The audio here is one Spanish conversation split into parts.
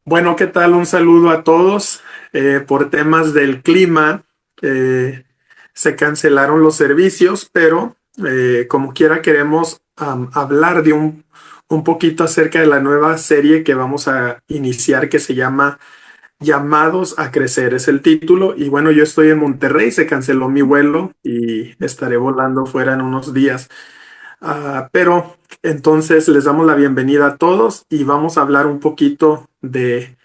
Bueno, ¿qué tal? Un saludo a todos. Por temas del clima, se cancelaron los servicios, pero como quiera queremos hablar de un poquito acerca de la nueva serie que vamos a iniciar que se llama Llamados a Crecer. Es el título. Y bueno, yo estoy en Monterrey, se canceló mi vuelo y estaré volando fuera en unos días. Pero entonces les damos la bienvenida a todos y vamos a hablar un poquito de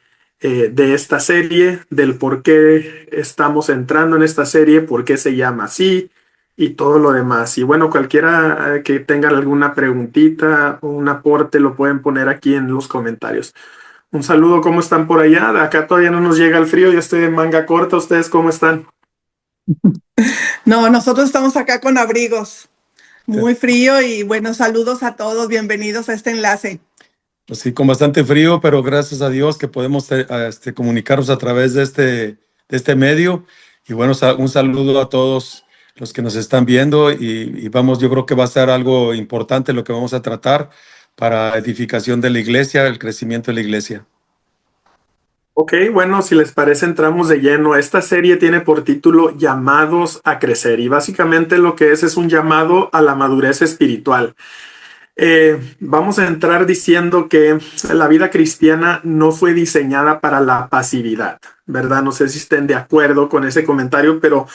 esta serie, del por qué estamos entrando en esta serie, por qué se llama así y todo lo demás. Y bueno, cualquiera que tenga alguna preguntita o un aporte lo pueden poner aquí en los comentarios. Un saludo, ¿cómo están por allá? Acá todavía no nos llega el frío, yo estoy en manga corta. ¿Ustedes cómo están? No, nosotros estamos acá con abrigos, Eh, muy frío y bueno, saludos a todos, bienvenidos a este enlace. Pues sí, con bastante frío, pero gracias a Dios que podemos comunicarnos a través de este medio. Y bueno, un saludo a todos los que nos están viendo y vamos, yo creo que va a ser algo importante lo que vamos a tratar para edificación de la iglesia, el crecimiento de la iglesia. Ok, bueno, si les parece, entramos de lleno. Esta serie tiene por título Llamados a Crecer y básicamente lo que es un llamado a la madurez espiritual. Vamos a entrar diciendo que la vida cristiana no fue diseñada para la pasividad, ¿verdad? No sé si estén de acuerdo con ese comentario, pero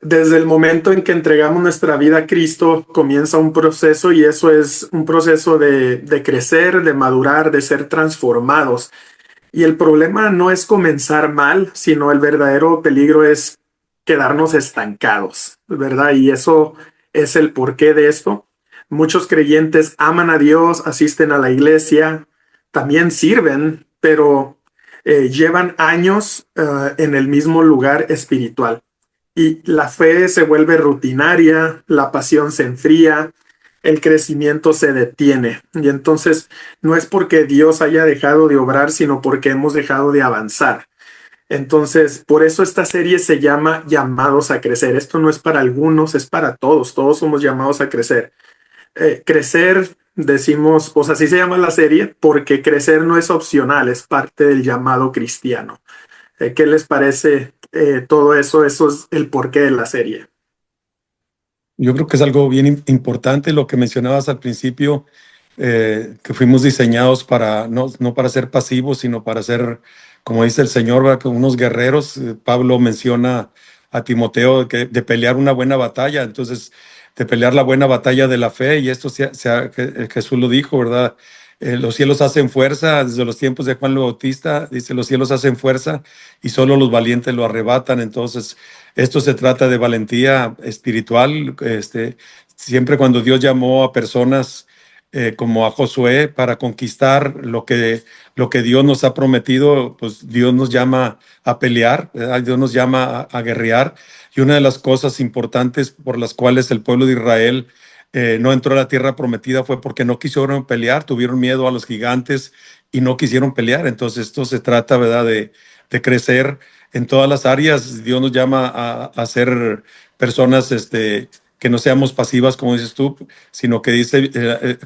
desde el momento en que entregamos nuestra vida a Cristo comienza un proceso y eso es un proceso de crecer, de madurar, de ser transformados. Y el problema no es comenzar mal, sino el verdadero peligro es quedarnos estancados, ¿verdad? Y eso es el porqué de esto. Muchos creyentes aman a Dios, asisten a la iglesia, también sirven, pero llevan años en el mismo lugar espiritual. Y la fe se vuelve rutinaria, la pasión se enfría, el crecimiento se detiene. Y entonces no es porque Dios haya dejado de obrar, sino porque hemos dejado de avanzar. Entonces, por eso esta serie se llama Llamados a Crecer. Esto no es para algunos, es para todos. Todos somos llamados a crecer. Crecer, decimos, pues así se llama la serie, porque crecer no es opcional, es parte del llamado cristiano. ¿Qué les parece todo eso? Eso es el porqué de la serie. Yo creo que es algo bien importante lo que mencionabas al principio, que fuimos diseñados para, no para ser pasivos, sino para ser, como dice el Señor, ¿verdad? Como unos guerreros. Pablo menciona a Timoteo de pelear una buena batalla, entonces, de pelear la buena batalla de la fe, y esto Jesús lo dijo, ¿verdad? Los cielos hacen fuerza, desde los tiempos de Juan el Bautista, dice, los cielos hacen fuerza y solo los valientes lo arrebatan. Entonces, esto se trata de valentía espiritual. Siempre cuando Dios llamó a personas como a Josué para conquistar lo que Dios nos ha prometido, pues Dios nos llama a pelear, ¿verdad? Dios nos llama a guerrear. Y una de las cosas importantes por las cuales el pueblo de Israel no entró a la tierra prometida fue porque no quisieron pelear, tuvieron miedo a los gigantes y no quisieron pelear. Entonces esto se trata, ¿verdad?, de crecer en todas las áreas. Dios nos llama a ser personas que no seamos pasivas, como dices tú, sino que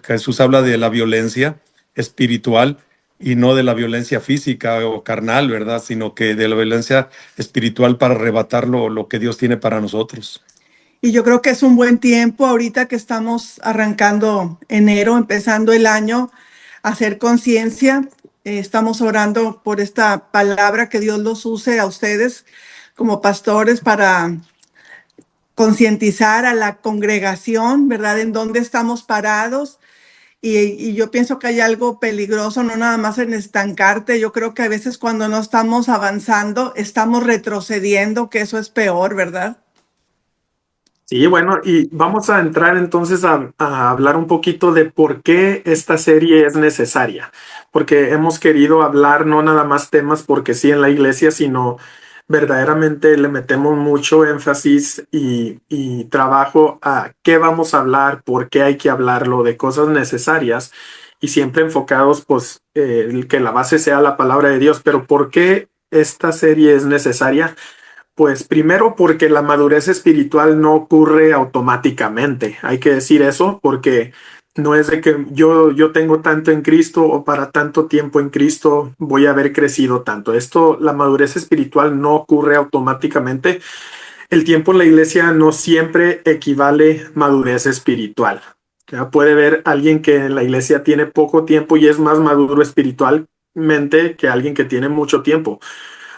Jesús habla de la violencia espiritual y no de la violencia física o carnal, ¿verdad? Sino que de la violencia espiritual para arrebatar lo que Dios tiene para nosotros. Y yo creo que es un buen tiempo ahorita que estamos arrancando enero, empezando el año, hacer conciencia. Estamos orando por esta palabra, que Dios los use a ustedes como pastores para concientizar a la congregación, ¿verdad? En dónde estamos parados. Y yo pienso que hay algo peligroso, no nada más en estancarte. Yo creo que a veces cuando no estamos avanzando, estamos retrocediendo, que eso es peor, ¿verdad? Sí, bueno, y vamos a entrar entonces a hablar un poquito de por qué esta serie es necesaria, porque hemos querido hablar no nada más temas porque sí en la iglesia, sino verdaderamente le metemos mucho énfasis y trabajo a qué vamos a hablar, por qué hay que hablarlo, de cosas necesarias y siempre enfocados, pues, que la base sea la palabra de Dios. Pero ¿por qué esta serie es necesaria? Pues primero porque la madurez espiritual no ocurre automáticamente. Hay que decir eso porque No es de que yo tengo tanto en Cristo o para tanto tiempo en Cristo voy a haber crecido tanto. Esto, la madurez espiritual no ocurre automáticamente. El tiempo en la iglesia no siempre equivale madurez espiritual. Ya puede ver alguien que en la iglesia tiene poco tiempo y es más maduro espiritualmente que alguien que tiene mucho tiempo.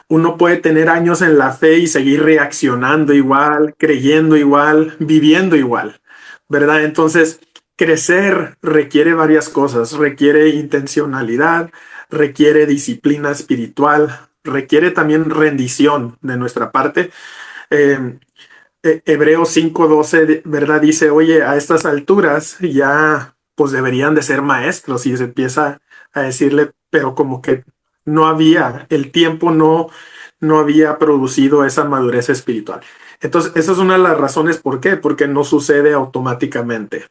Uno puede tener años en la fe y seguir reaccionando igual, creyendo igual, viviendo igual, ¿verdad? Entonces, crecer requiere varias cosas, requiere intencionalidad, requiere disciplina espiritual, requiere también rendición de nuestra parte. Eh, Hebreos 5:12, ¿verdad? Dice, oye, a estas alturas ya pues deberían de ser maestros y se empieza a decirle, pero como que no había, el tiempo no había producido esa madurez espiritual. Entonces, esa es una de las razones por qué, porque no sucede automáticamente.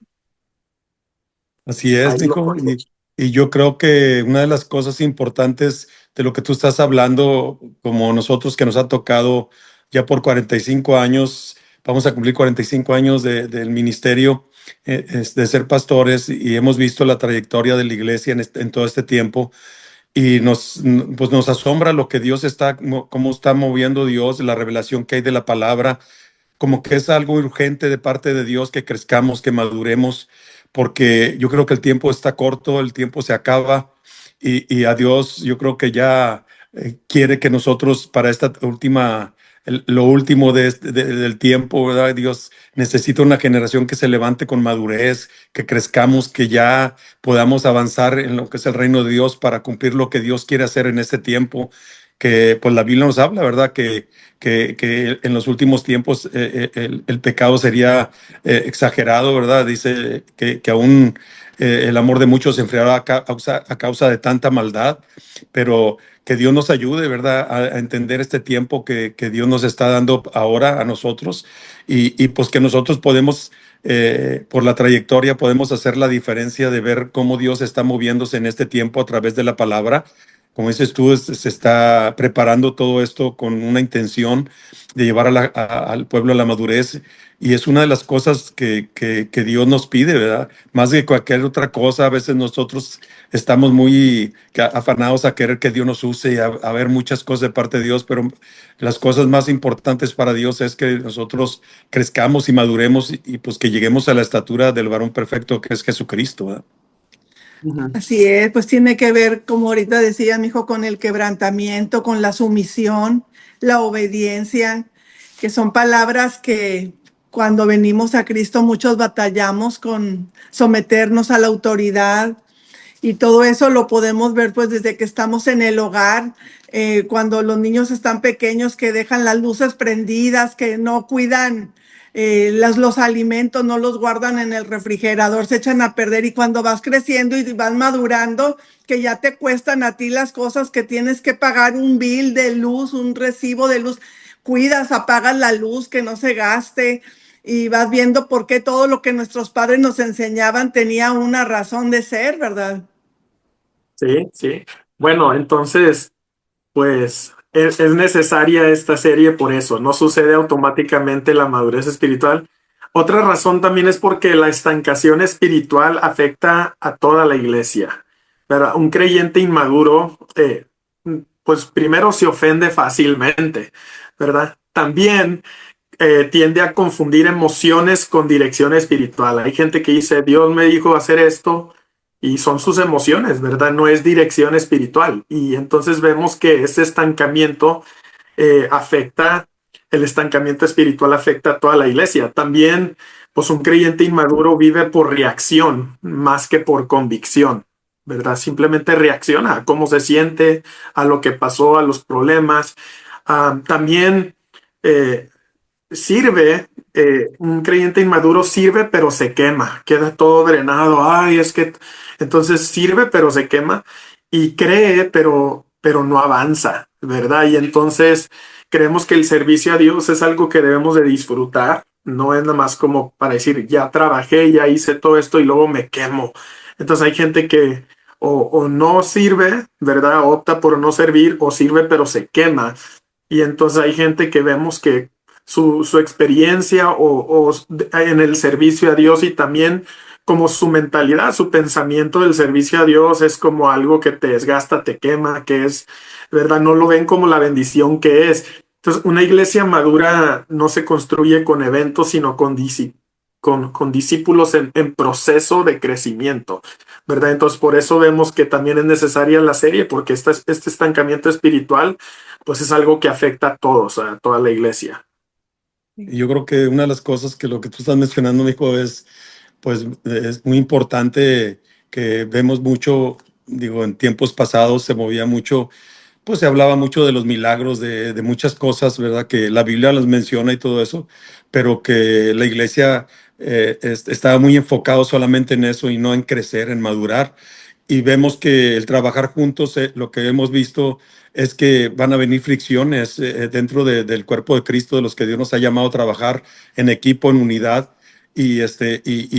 Así es, Ahí lo Nico. pongo. Y yo creo que una de las cosas importantes de lo que tú estás hablando, como nosotros que nos ha tocado ya por 45 años, vamos a cumplir 45 años del ministerio, es de ser pastores y hemos visto la trayectoria de la iglesia en todo este tiempo y pues nos asombra lo que Dios cómo está moviendo Dios, la revelación que hay de la palabra como que es algo urgente de parte de Dios que crezcamos, que maduremos, porque yo creo que el tiempo está corto, el tiempo se acaba y a Dios yo creo que ya quiere que nosotros para esta última, lo último del tiempo, ¿verdad? Dios necesita una generación que se levante con madurez, que crezcamos, que ya podamos avanzar en lo que es el reino de Dios para cumplir lo que Dios quiere hacer en este tiempo, que pues la Biblia nos habla, ¿verdad? Que en los últimos tiempos el pecado sería exagerado, ¿verdad? Dice que aún el amor de muchos se enfriará a causa de tanta maldad, pero que Dios nos ayude, ¿verdad? A entender este tiempo que Dios nos está dando ahora a nosotros y pues que nosotros podemos, por la trayectoria, podemos hacer la diferencia de ver cómo Dios está moviéndose en este tiempo a través de la palabra. Como dices tú, se está preparando todo esto con una intención de llevar al pueblo a la madurez y es una de las cosas que Dios nos pide, ¿verdad? Más que cualquier otra cosa, a veces nosotros estamos muy afanados a querer que Dios nos use y a ver muchas cosas de parte de Dios, pero las cosas más importantes para Dios es que nosotros crezcamos y maduremos y pues que lleguemos a la estatura del varón perfecto que es Jesucristo, ¿verdad? Ujú. Así es, pues tiene que ver, como ahorita decía mi hijo, con el quebrantamiento, con la sumisión, la obediencia, que son palabras que cuando venimos a Cristo muchos batallamos con someternos a la autoridad y todo eso lo podemos ver pues desde que estamos en el hogar, cuando los niños están pequeños que dejan las luces prendidas, que no cuidan los alimentos, no los guardan en el refrigerador, se echan a perder y cuando vas creciendo y vas madurando, que ya te cuestan a ti las cosas que tienes que pagar un bill de luz, un recibo de luz, cuidas, apagas la luz, que no se gaste y vas viendo por qué todo lo que nuestros padres nos enseñaban tenía una razón de ser, ¿verdad? Sí, sí. Bueno, entonces, pues es necesaria esta serie por eso. No sucede automáticamente la madurez espiritual. Otra razón también es porque la estancación espiritual afecta a toda la iglesia. Pero un creyente inmaduro, pues primero se ofende fácilmente, ¿verdad? También tiende a confundir emociones con dirección espiritual. Hay gente que dice, Dios me dijo hacer esto y son sus emociones, ¿verdad? No es dirección espiritual. Y entonces vemos que ese estancamiento afecta, el estancamiento espiritual afecta a toda la iglesia. También, pues un creyente inmaduro vive por reacción más que por convicción, ¿verdad? Simplemente reacciona a cómo se siente, a lo que pasó, a los problemas. También eh, sirve, un creyente inmaduro sirve, pero se quema, queda todo drenado. Ay, es que entonces sirve, pero se quema y cree, pero no avanza, ¿verdad? Y entonces creemos que el servicio a Dios es algo que debemos de disfrutar. No es nada más como para decir, ya trabajé, ya hice todo esto y luego me quemo. Entonces hay gente que o no sirve, ¿verdad? Opta por no servir o sirve, pero se quema. Y entonces hay gente que vemos que su experiencia o en el servicio a Dios y también como su mentalidad, su pensamiento del servicio a Dios es como algo que te desgasta, te quema, que es, ¿verdad? No lo ven como la bendición que es. Entonces, una iglesia madura no se construye con eventos, sino con discípulos en proceso de crecimiento, ¿verdad? Entonces, por eso vemos que también es necesaria la serie, porque este estancamiento espiritual, pues es algo que afecta a todos, a toda la iglesia. Y yo creo que una de las cosas que lo que tú estás mencionando, mijo, pues es muy importante que vemos mucho, digo, en tiempos pasados se movía mucho, pues se hablaba mucho de los milagros, de muchas cosas, ¿verdad? Que la Biblia los menciona y todo eso, pero que la iglesia estaba muy enfocado solamente en eso y no en crecer, en madurar. Y vemos que el trabajar juntos, lo que hemos visto es que van a venir fricciones dentro del cuerpo de Cristo, de los que Dios nos ha llamado a trabajar en equipo, en unidad. Y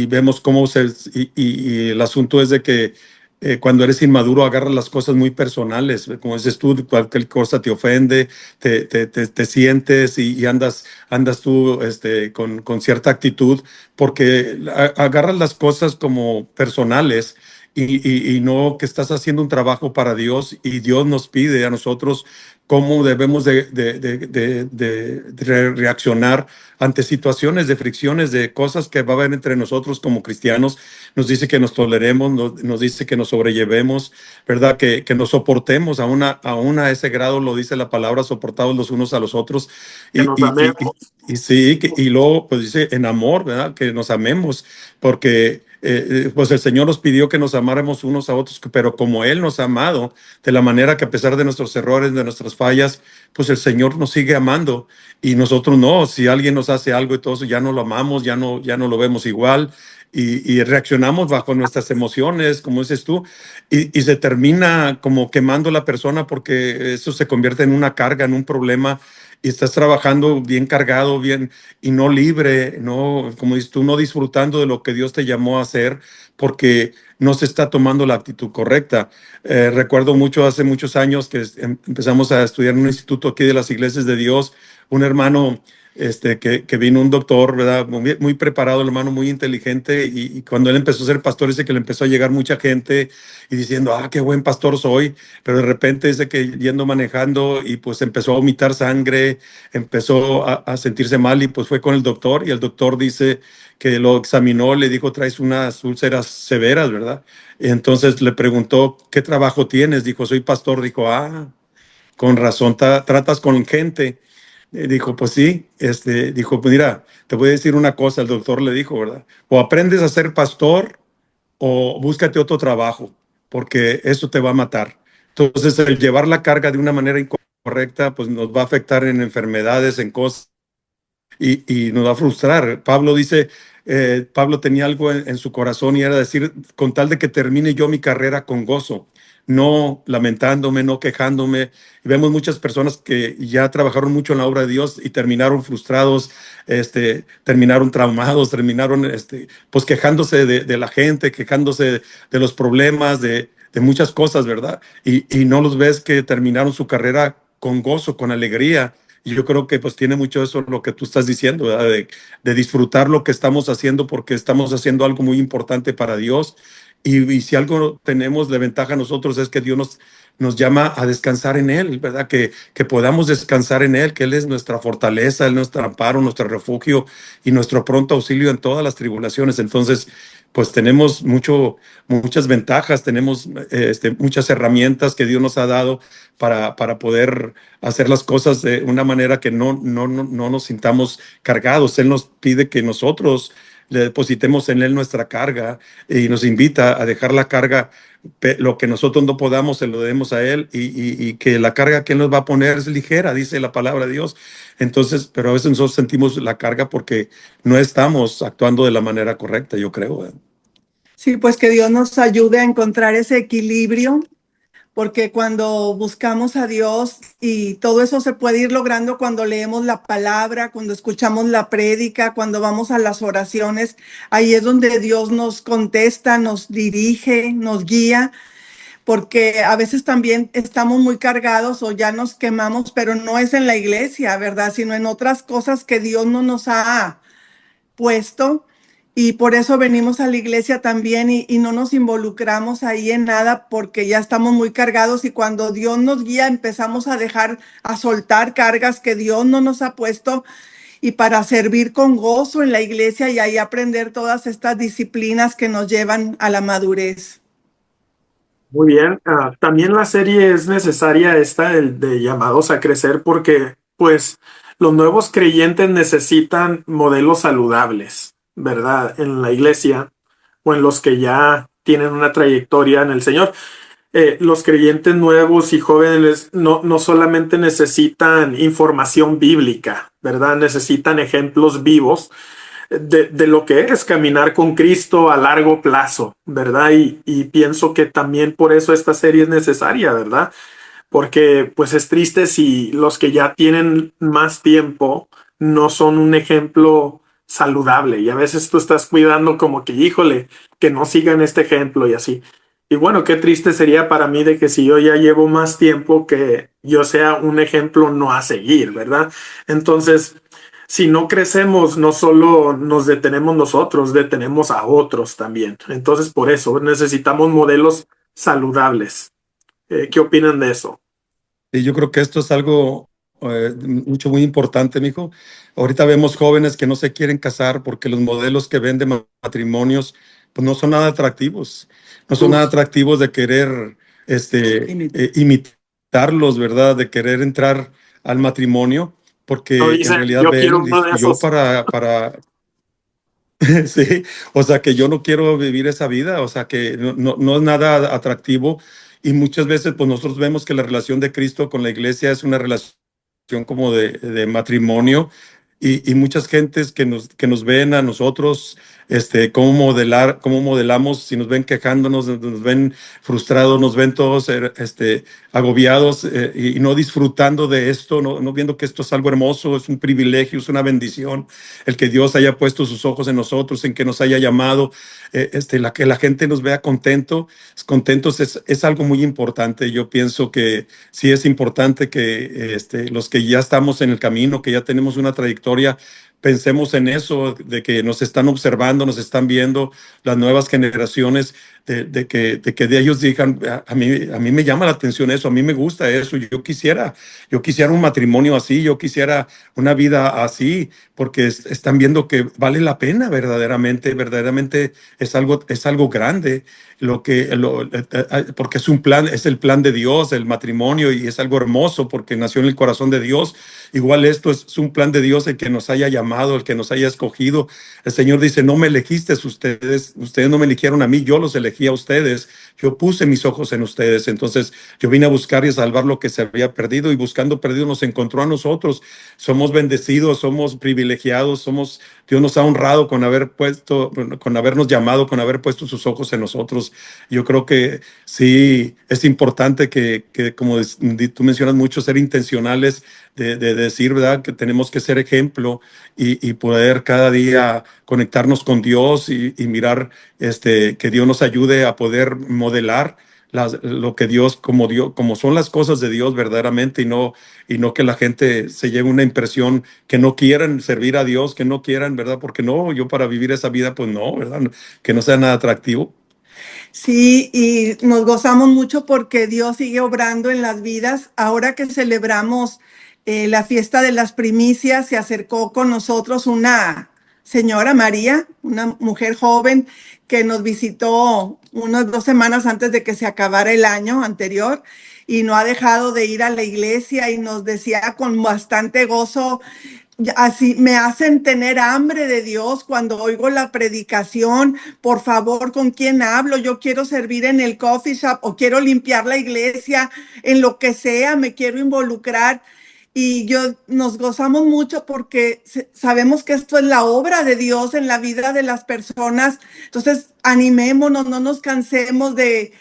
vemos cómo y el asunto es de que cuando eres inmaduro agarras las cosas muy personales, como dices tú, cualquier cosa te ofende, te sientes y andas tú con cierta actitud, porque agarras las cosas como personales y no que estás haciendo un trabajo para Dios y Dios nos pide a nosotros cómo debemos de reaccionar ante situaciones de fricciones, de cosas que va a haber entre nosotros como cristianos. Nos dice que nos toleremos, nos dice que nos sobrellevemos, ¿verdad? Que nos soportemos aún a ese grado, lo dice la palabra, soportados los unos a los otros. Que Y, nos y, y, amemos. y sí, y luego pues dice en amor, ¿verdad? Que nos amemos, porque pues el Señor nos pidió que nos amáramos unos a otros, pero como Él nos ha amado, de la manera que a pesar de nuestros errores, de nuestras fallas, pues el Señor nos sigue amando y nosotros no. Si alguien nos hace algo y todo eso, ya no lo amamos, ya no lo vemos igual y reaccionamos bajo nuestras emociones, como dices tú, y se termina como quemando la persona porque eso se convierte en una carga, en un problema. Y estás trabajando bien cargado, bien y no libre, no, como dices tú, no disfrutando de lo que Dios te llamó a hacer, porque no se está tomando la actitud correcta. Recuerdo mucho hace muchos años que empezamos a estudiar en un instituto aquí de las Iglesias de Dios, un hermano que vino un doctor, ¿verdad? Muy preparado, el hermano, muy inteligente, y cuando él empezó a ser pastor, dice que le empezó a llegar mucha gente y diciendo, qué buen pastor soy, pero de repente dice que yendo manejando y pues empezó a vomitar sangre, empezó a sentirse mal y pues fue con el doctor y el doctor dice que lo examinó, le dijo, traes unas úlceras severas, ¿verdad? Y entonces le preguntó, ¿qué trabajo tienes? Dijo, soy pastor. Dijo, con razón, tratas con gente. Dijo, pues sí, dijo, pues mira, te voy a decir una cosa, el doctor le dijo, ¿verdad? O aprendes a ser pastor o búscate otro trabajo, porque eso te va a matar. Entonces, el llevar la carga de una manera incorrecta, pues nos va a afectar en enfermedades, en cosas, y nos va a frustrar. Pablo dice, Pablo tenía algo en su corazón y era decir, con tal de que termine yo mi carrera con gozo, no lamentándome, no quejándome. Y vemos muchas personas que ya trabajaron mucho en la obra de Dios y terminaron frustrados, terminaron traumados, terminaron pues quejándose de la gente, quejándose de los problemas, de muchas cosas, ¿verdad? Y no los ves que terminaron su carrera con gozo, con alegría. Y yo creo que pues tiene mucho eso lo que tú estás diciendo, ¿verdad? De disfrutar lo que estamos haciendo porque estamos haciendo algo muy importante para Dios. Y si algo tenemos de ventaja nosotros es que Dios nos llama a descansar en Él, ¿verdad? Que podamos descansar en Él, que Él es nuestra fortaleza, Él es nuestro amparo, nuestro refugio y nuestro pronto auxilio en todas las tribulaciones. Entonces, pues tenemos muchas ventajas, tenemos muchas herramientas que Dios nos ha dado para poder hacer las cosas de una manera que no nos sintamos cargados. Él nos pide que nosotros le depositemos en Él nuestra carga y nos invita a dejar la carga, lo que nosotros no podamos, se lo demos a Él y que la carga que Él nos va a poner es ligera, dice la palabra de Dios. Entonces, pero a veces nosotros sentimos la carga porque no estamos actuando de la manera correcta, yo creo. Sí, pues que Dios nos ayude a encontrar ese equilibrio, porque cuando buscamos a Dios y todo eso se puede ir logrando cuando leemos la palabra, cuando escuchamos la prédica, cuando vamos a las oraciones, ahí es donde Dios nos contesta, nos dirige, nos guía, porque a veces también estamos muy cargados o ya nos quemamos, pero no es en la iglesia, ¿verdad? Sino en otras cosas que Dios no nos ha puesto. y por eso venimos a la iglesia también y no nos involucramos ahí en nada porque ya estamos muy cargados y cuando Dios nos guía empezamos a dejar, a soltar cargas que Dios no nos ha puesto y para servir con gozo en la iglesia y ahí aprender todas estas disciplinas que nos llevan a la madurez. Muy bien. También la serie es necesaria esta de llamados a crecer porque pues los nuevos creyentes necesitan modelos saludables, ¿verdad? En la iglesia o en los que ya tienen una trayectoria en el Señor. Los creyentes nuevos y jóvenes no solamente necesitan información bíblica, ¿verdad? Necesitan ejemplos vivos de lo que es caminar con Cristo a largo plazo, ¿verdad? Y pienso que también por eso esta serie es necesaria, ¿verdad? Porque pues es triste si los que ya tienen más tiempo no son un ejemplo saludable y a veces tú estás cuidando como que, híjole, que no sigan este ejemplo y así. Y bueno, qué triste sería para mí de que si yo ya llevo más tiempo que yo sea un ejemplo no a seguir, ¿verdad? Entonces, si no crecemos, no solo nos detenemos nosotros, detenemos a otros también. Entonces, por eso necesitamos modelos saludables. ¿Qué opinan de eso? Y yo creo que esto es algo mucho, muy importante, mijo. Ahorita vemos jóvenes que no se quieren casar porque los modelos que ven de matrimonios pues no son nada atractivos. No son nada Uf, atractivos de querer imitarlos, ¿verdad? De querer entrar al matrimonio, no porque en dicen, realidad yo quiero ven, uno dice, de yo esos. sí, o sea que yo no quiero vivir esa vida, o sea que no es nada atractivo y muchas veces pues nosotros vemos que la relación de Cristo con la iglesia es una relación como de matrimonio y muchas gentes que nos ven a nosotros, cómo modelar, cómo modelamos, si nos ven quejándonos, nos ven frustrados, nos ven todos agobiados y no disfrutando de esto, no viendo que esto es algo hermoso, es un privilegio, es una bendición, el que Dios haya puesto sus ojos en nosotros, en que nos haya llamado, que la gente nos vea contentos es algo muy importante. Yo pienso que sí es importante que los que ya estamos en el camino, que ya tenemos una trayectoria, pensemos en eso, de que nos están observando, nos están viendo las nuevas generaciones, de que de ellos digan, a mí me llama la atención eso, a mí me gusta eso, yo quisiera un matrimonio así, yo quisiera una vida así, porque están viendo que vale la pena verdaderamente es algo grande porque es un plan, es el plan de Dios, el matrimonio, y es algo hermoso porque nació en el corazón de Dios. Igual esto es un plan de Dios, el que nos haya llamado, el que nos haya escogido. El Señor dice, no me elegiste ustedes no me eligieron a mí, yo los elegí a ustedes, yo puse mis ojos en ustedes. Entonces yo vine a buscar y a salvar lo que se había perdido, y buscando perdido nos encontró a nosotros. Somos bendecidos, somos privilegiados, Dios nos ha honrado con habernos llamado, con haber puesto sus ojos en nosotros. Yo creo que sí, es importante que como tú mencionas mucho, ser intencionales de decir, ¿verdad? Que tenemos que ser ejemplo y poder cada día conectarnos con Dios y mirar que Dios nos ayude a poder modelar lo que Dios, como son las cosas de Dios verdaderamente, y no que la gente se lleve una impresión que no quieran servir a Dios, que no quieran, ¿verdad? Porque no, yo para vivir esa vida, pues no, ¿verdad? Que no sea nada atractivo. Sí, y nos gozamos mucho porque Dios sigue obrando en las vidas. Ahora que celebramos la fiesta de las primicias, se acercó con nosotros una señora María, una mujer joven que nos visitó unas 2 semanas antes de que se acabara el año anterior y no ha dejado de ir a la iglesia y nos decía con bastante gozo. Así me hacen tener hambre de Dios cuando oigo la predicación. Por favor, ¿con quién hablo? Yo quiero servir en el coffee shop o quiero limpiar la iglesia, en lo que sea, me quiero involucrar. Y nos gozamos mucho porque sabemos que esto es la obra de Dios en la vida de las personas. Entonces, animémonos, no nos cansemos de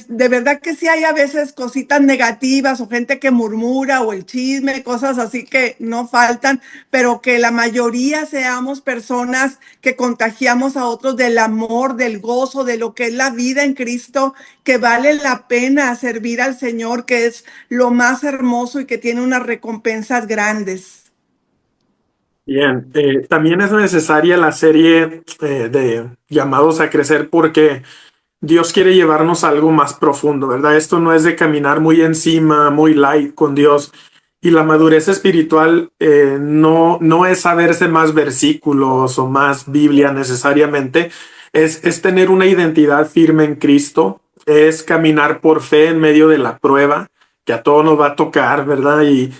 verdad que sí hay a veces cositas negativas o gente que murmura o el chisme, cosas así que no faltan, pero que la mayoría seamos personas que contagiamos a otros del amor, del gozo, de lo que es la vida en Cristo, que vale la pena servir al Señor, que es lo más hermoso y que tiene unas recompensas grandes. Bien, también es necesaria la serie de llamados a crecer porque Dios quiere llevarnos a algo más profundo, ¿verdad? Esto no es de caminar muy encima, muy light con Dios. Y la madurez espiritual no es saberse más versículos o más Biblia necesariamente, es tener una identidad firme en Cristo, es caminar por fe en medio de la prueba, que a todos nos va a tocar, ¿verdad? Y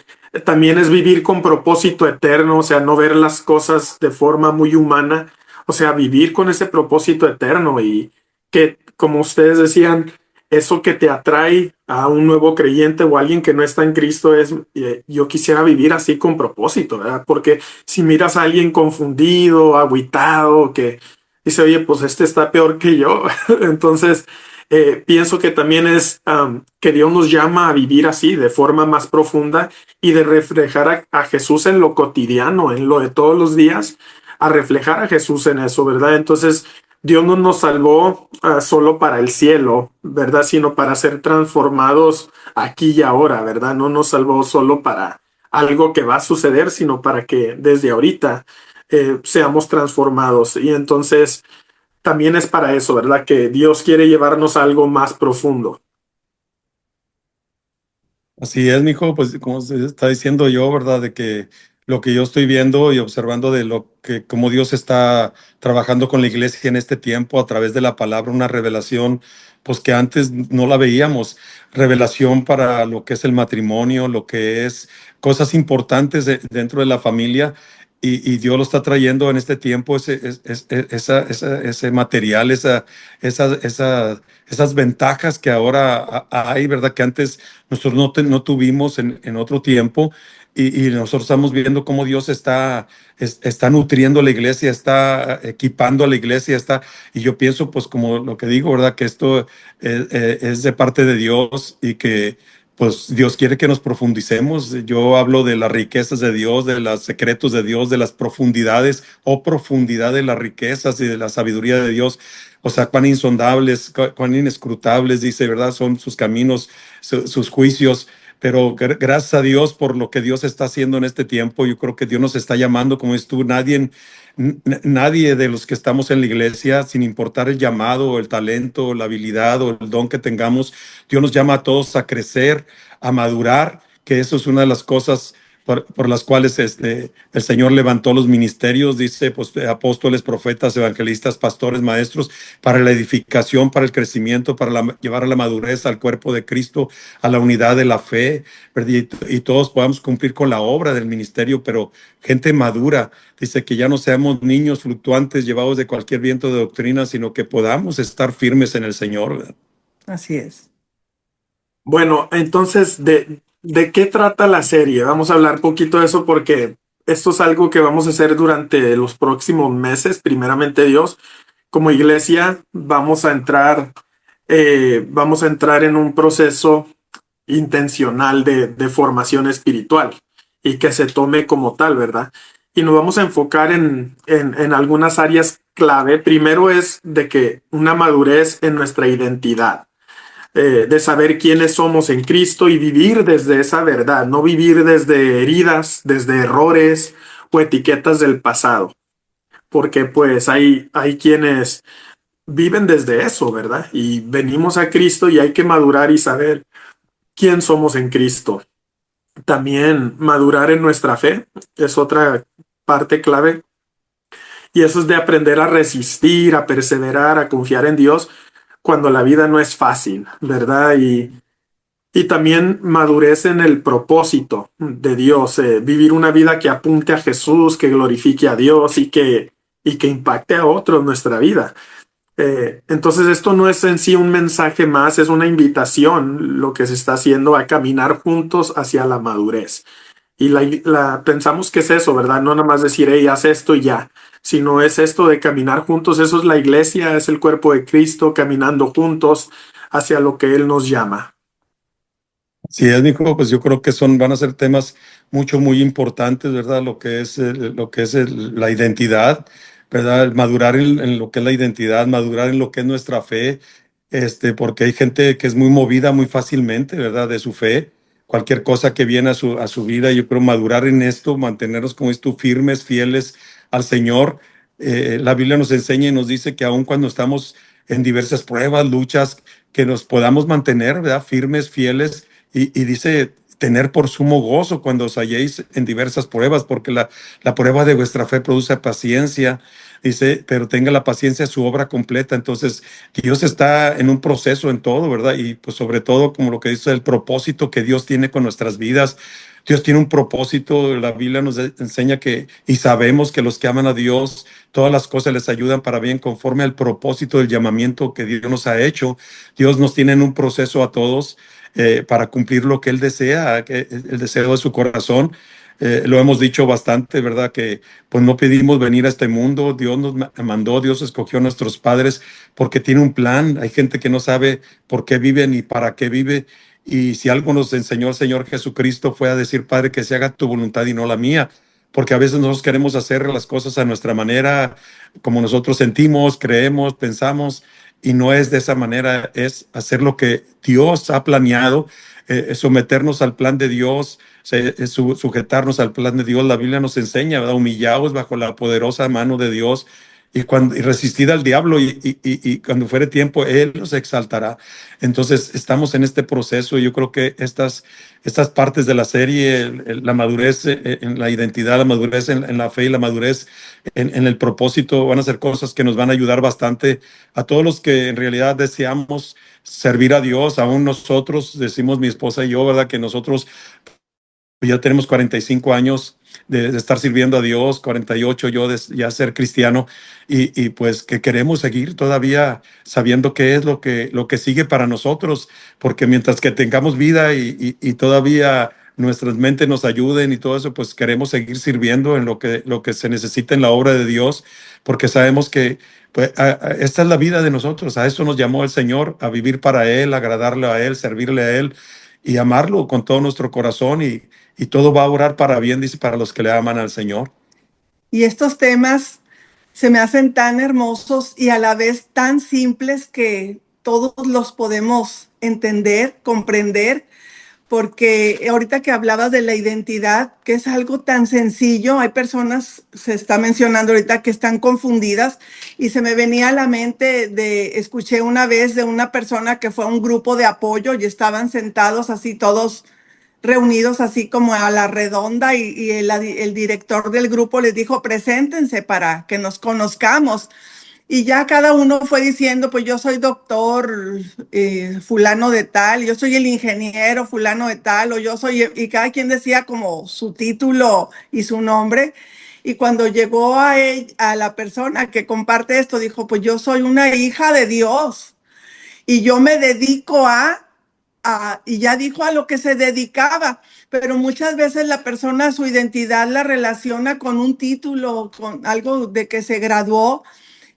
también es vivir con propósito eterno, o sea, no ver las cosas de forma muy humana, o sea, vivir con ese propósito eterno y que, como ustedes decían, eso que te atrae a un nuevo creyente o alguien que no está en Cristo es, yo quisiera vivir así con propósito, ¿verdad? Porque si miras a alguien confundido, agüitado, que dice, oye, pues este está peor que yo, entonces pienso que también es que Dios nos llama a vivir así, de forma más profunda y de reflejar a Jesús en lo cotidiano, en lo de todos los días, a reflejar a Jesús en eso, ¿verdad? Entonces, Dios no nos salvó solo para el cielo, ¿verdad? Sino para ser transformados aquí y ahora, ¿verdad? No nos salvó solo para algo que va a suceder, sino para que desde ahorita seamos transformados. Y entonces también es para eso, ¿verdad? Que Dios quiere llevarnos a algo más profundo. Así es, mijo, pues como se está diciendo yo, ¿verdad? De que lo que yo estoy viendo y observando de lo que, cómo Dios está trabajando con la iglesia en este tiempo a través de la palabra, una revelación, pues que antes no la veíamos, revelación para lo que es el matrimonio, lo que es cosas importantes dentro de la familia. Y Dios lo está trayendo en este tiempo, ese material, esas ventajas que ahora hay, ¿verdad? Que antes nosotros no tuvimos en otro tiempo y nosotros estamos viendo cómo Dios está nutriendo a la iglesia, está equipando a la iglesia, y yo pienso, pues como lo que digo, ¿verdad? Que esto es de parte de Dios y que pues Dios quiere que nos profundicemos. Yo hablo de las riquezas de Dios, de los secretos de Dios, de las profundidades o profundidad de las riquezas y de la sabiduría de Dios. O sea, cuán insondables, cuán inescrutables, dice, ¿verdad? Son sus caminos, sus juicios. Pero gracias a Dios por lo que Dios está haciendo en este tiempo. Yo creo que Dios nos está llamando, como es tú, nadie de los que estamos en la iglesia, sin importar el llamado, el talento, la habilidad o el don que tengamos, Dios nos llama a todos a crecer, a madurar, que eso es una de las cosas por las cuales el Señor levantó los ministerios, dice, pues, apóstoles, profetas, evangelistas, pastores, maestros, para la edificación, para el crecimiento, para llevar a la madurez al cuerpo de Cristo, a la unidad de la fe, y todos podamos cumplir con la obra del ministerio, pero gente madura, dice que ya no seamos niños fluctuantes llevados de cualquier viento de doctrina, sino que podamos estar firmes en el Señor, ¿verdad? Así es. Bueno, entonces, ¿de qué trata la serie? Vamos a hablar poquito de eso porque esto es algo que vamos a hacer durante los próximos meses, primeramente Dios. Como iglesia, vamos a entrar en un proceso intencional de formación espiritual y que se tome como tal, ¿verdad? Y nos vamos a enfocar en algunas áreas clave. Primero es de que una madurez en nuestra identidad, de saber quiénes somos en Cristo y vivir desde esa verdad, no vivir desde heridas, desde errores o etiquetas del pasado, porque pues hay quienes viven desde eso, ¿verdad? Y venimos a Cristo y hay que madurar y saber quién somos en Cristo. También madurar en nuestra fe es otra parte clave. Y eso es de aprender a resistir, a perseverar, a confiar en Dios cuando la vida no es fácil, ¿verdad? Y también madurez en el propósito de Dios, vivir una vida que apunte a Jesús, que glorifique a Dios y que impacte a otros nuestra vida. Entonces esto no es en sí un mensaje más, es una invitación lo que se está haciendo a caminar juntos hacia la madurez. Y pensamos que es eso, ¿verdad? No nada más decir, hey, haz esto y ya, sino es esto de caminar juntos. Eso es la iglesia, es el cuerpo de Cristo caminando juntos hacia lo que Él nos llama. Si es, Nico, pues yo creo que van a ser temas muy importantes, ¿verdad? La identidad, ¿verdad? El madurar en lo que es la identidad, madurar en lo que es nuestra fe, porque hay gente que es muy movida muy fácilmente, ¿verdad? De su fe, cualquier cosa que viene a su vida. Yo creo madurar en esto, mantenernos, como dices tú, firmes, fieles al Señor. La Biblia nos enseña y nos dice que aun cuando estamos en diversas pruebas, luchas, que nos podamos mantener, ¿verdad? Firmes, fieles, y dice tener por sumo gozo cuando os halléis en diversas pruebas, porque la prueba de vuestra fe produce paciencia, dice, pero tenga la paciencia su obra completa. Entonces, Dios está en un proceso en todo, ¿verdad? Y pues sobre todo, como lo que dice, el propósito que Dios tiene con nuestras vidas. Dios tiene un propósito, la Biblia nos enseña que, y sabemos que los que aman a Dios, todas las cosas les ayudan para bien conforme al propósito del llamamiento que Dios nos ha hecho. Dios nos tiene en un proceso a todos para cumplir lo que Él desea, el deseo de su corazón. Lo hemos dicho bastante, ¿verdad? Que pues no pedimos venir a este mundo, Dios nos mandó, Dios escogió a nuestros padres porque tiene un plan. Hay gente que no sabe por qué vive ni para qué vive. Y si algo nos enseñó el Señor Jesucristo fue a decir, Padre, que se haga tu voluntad y no la mía, porque a veces nosotros queremos hacer las cosas a nuestra manera, como nosotros sentimos, creemos, pensamos, y no es de esa manera, es hacer lo que Dios ha planeado, someternos al plan de Dios, sujetarnos al plan de Dios. La Biblia nos enseña, ¿verdad? Humillaos bajo la poderosa mano de Dios y resistid al diablo y cuando fuere tiempo, Él nos exaltará. Entonces, estamos en este proceso y yo creo que estas partes de la serie, la madurez en la identidad, la madurez en la fe y la madurez en el propósito, van a ser cosas que nos van a ayudar bastante a todos los que en realidad deseamos servir a Dios. Aún nosotros, decimos mi esposa y yo, ¿verdad? Que nosotros ya tenemos 45 años de estar sirviendo a Dios, 48 yo de ya ser cristiano, y pues que queremos seguir todavía sabiendo qué es lo que sigue para nosotros, porque mientras que tengamos vida y todavía nuestras mentes nos ayuden y todo eso, pues queremos seguir sirviendo en lo que se necesita en la obra de Dios, porque sabemos que pues, esta es la vida de nosotros, a eso nos llamó el Señor, a vivir para Él, agradarle a Él, servirle a Él y amarlo con todo nuestro corazón y todo va a orar para bien, dice, para los que le aman al Señor. Y estos temas se me hacen tan hermosos y a la vez tan simples que todos los podemos entender, comprender, porque ahorita que hablabas de la identidad, que es algo tan sencillo, hay personas, se está mencionando ahorita, que están confundidas y se me venía a la mente escuché una vez de una persona que fue a un grupo de apoyo y estaban sentados así todos reunidos así como a la redonda y el director del grupo les dijo, preséntense para que nos conozcamos. Y ya cada uno fue diciendo, pues yo soy doctor fulano de tal, yo soy el ingeniero fulano de tal, o yo soy, y cada quien decía como su título y su nombre. Y cuando llegó a la persona que comparte esto, dijo, pues yo soy una hija de Dios y yo me dedico y ya dijo a lo que se dedicaba, pero muchas veces la persona su identidad la relaciona con un título, con algo de que se graduó,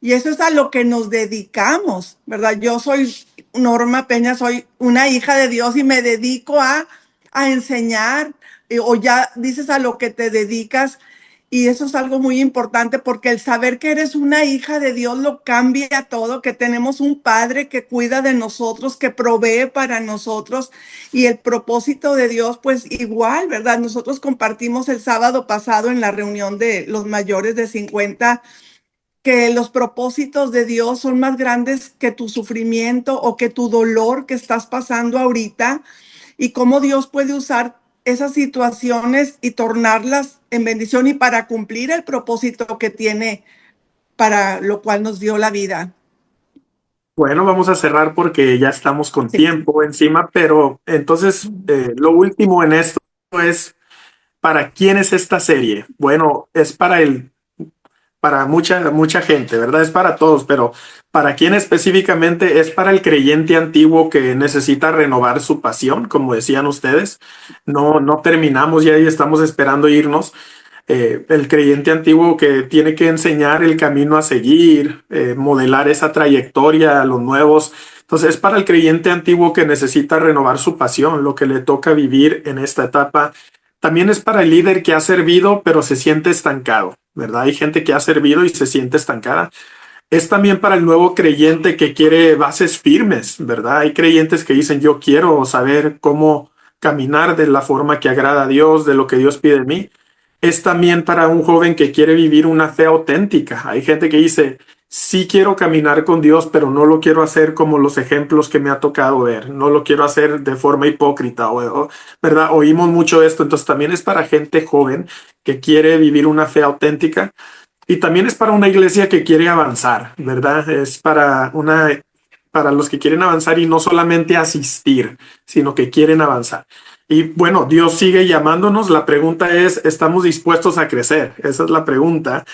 y eso es a lo que nos dedicamos, ¿verdad? Yo soy Norma Peña, soy una hija de Dios y me dedico a enseñar, o ya dices a lo que te dedicas. Y eso es algo muy importante porque el saber que eres una hija de Dios lo cambia todo, que tenemos un Padre que cuida de nosotros, que provee para nosotros y el propósito de Dios pues igual, ¿verdad? Nosotros compartimos el sábado pasado en la reunión de los mayores de 50 que los propósitos de Dios son más grandes que tu sufrimiento o que tu dolor que estás pasando ahorita y cómo Dios puede usar esas situaciones y tornarlas en bendición y para cumplir el propósito que tiene para lo cual nos dio la vida. Bueno, vamos a cerrar porque ya estamos con tiempo encima, pero entonces lo último en esto es, ¿para quién es esta serie? Bueno, es para mucha gente, ¿verdad? Es para todos, pero ¿para quién específicamente? Es para el creyente antiguo que necesita renovar su pasión, como decían ustedes. No terminamos ya y estamos esperando irnos. El creyente antiguo que tiene que enseñar el camino a seguir, modelar esa trayectoria a los nuevos. Entonces, es para el creyente antiguo que necesita renovar su pasión, lo que le toca vivir en esta etapa. También es para el líder que ha servido, pero se siente estancado, ¿verdad? Hay gente que ha servido y se siente estancada. Es también para el nuevo creyente que quiere bases firmes, ¿verdad? Hay creyentes que dicen, yo quiero saber cómo caminar de la forma que agrada a Dios, de lo que Dios pide de mí, es también para un joven que quiere vivir una fe auténtica. Hay gente que dice, sí quiero caminar con Dios, pero no lo quiero hacer como los ejemplos que me ha tocado ver, no lo quiero hacer de forma hipócrita, ¿verdad? Oímos mucho esto, entonces también es para gente joven que quiere vivir una fe auténtica y también es para una iglesia que quiere avanzar, ¿verdad? Es para los que quieren avanzar y no solamente asistir, sino que quieren avanzar. Y bueno, Dios sigue llamándonos. La pregunta es, ¿estamos dispuestos a crecer? Esa es la pregunta.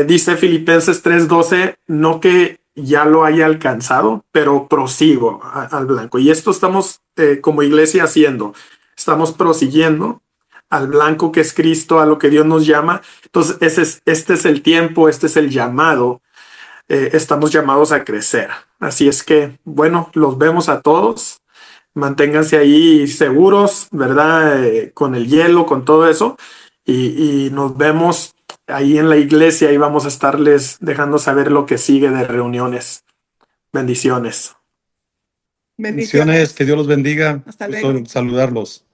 Dice Filipenses 3:12, no que ya lo haya alcanzado, pero prosigo al blanco. Y esto estamos como iglesia haciendo. Estamos prosiguiendo al blanco que es Cristo, a lo que Dios nos llama. Entonces, este es el tiempo, este es el llamado. Estamos llamados a crecer. Así es que, bueno, los vemos a todos. Manténganse ahí seguros, ¿verdad? Con el hielo, con todo eso. Y nos vemos ahí en la iglesia y vamos a estarles dejando saber lo que sigue de reuniones. Bendiciones. Bendiciones, que Dios los bendiga. Hasta Gusto luego. saludarlos.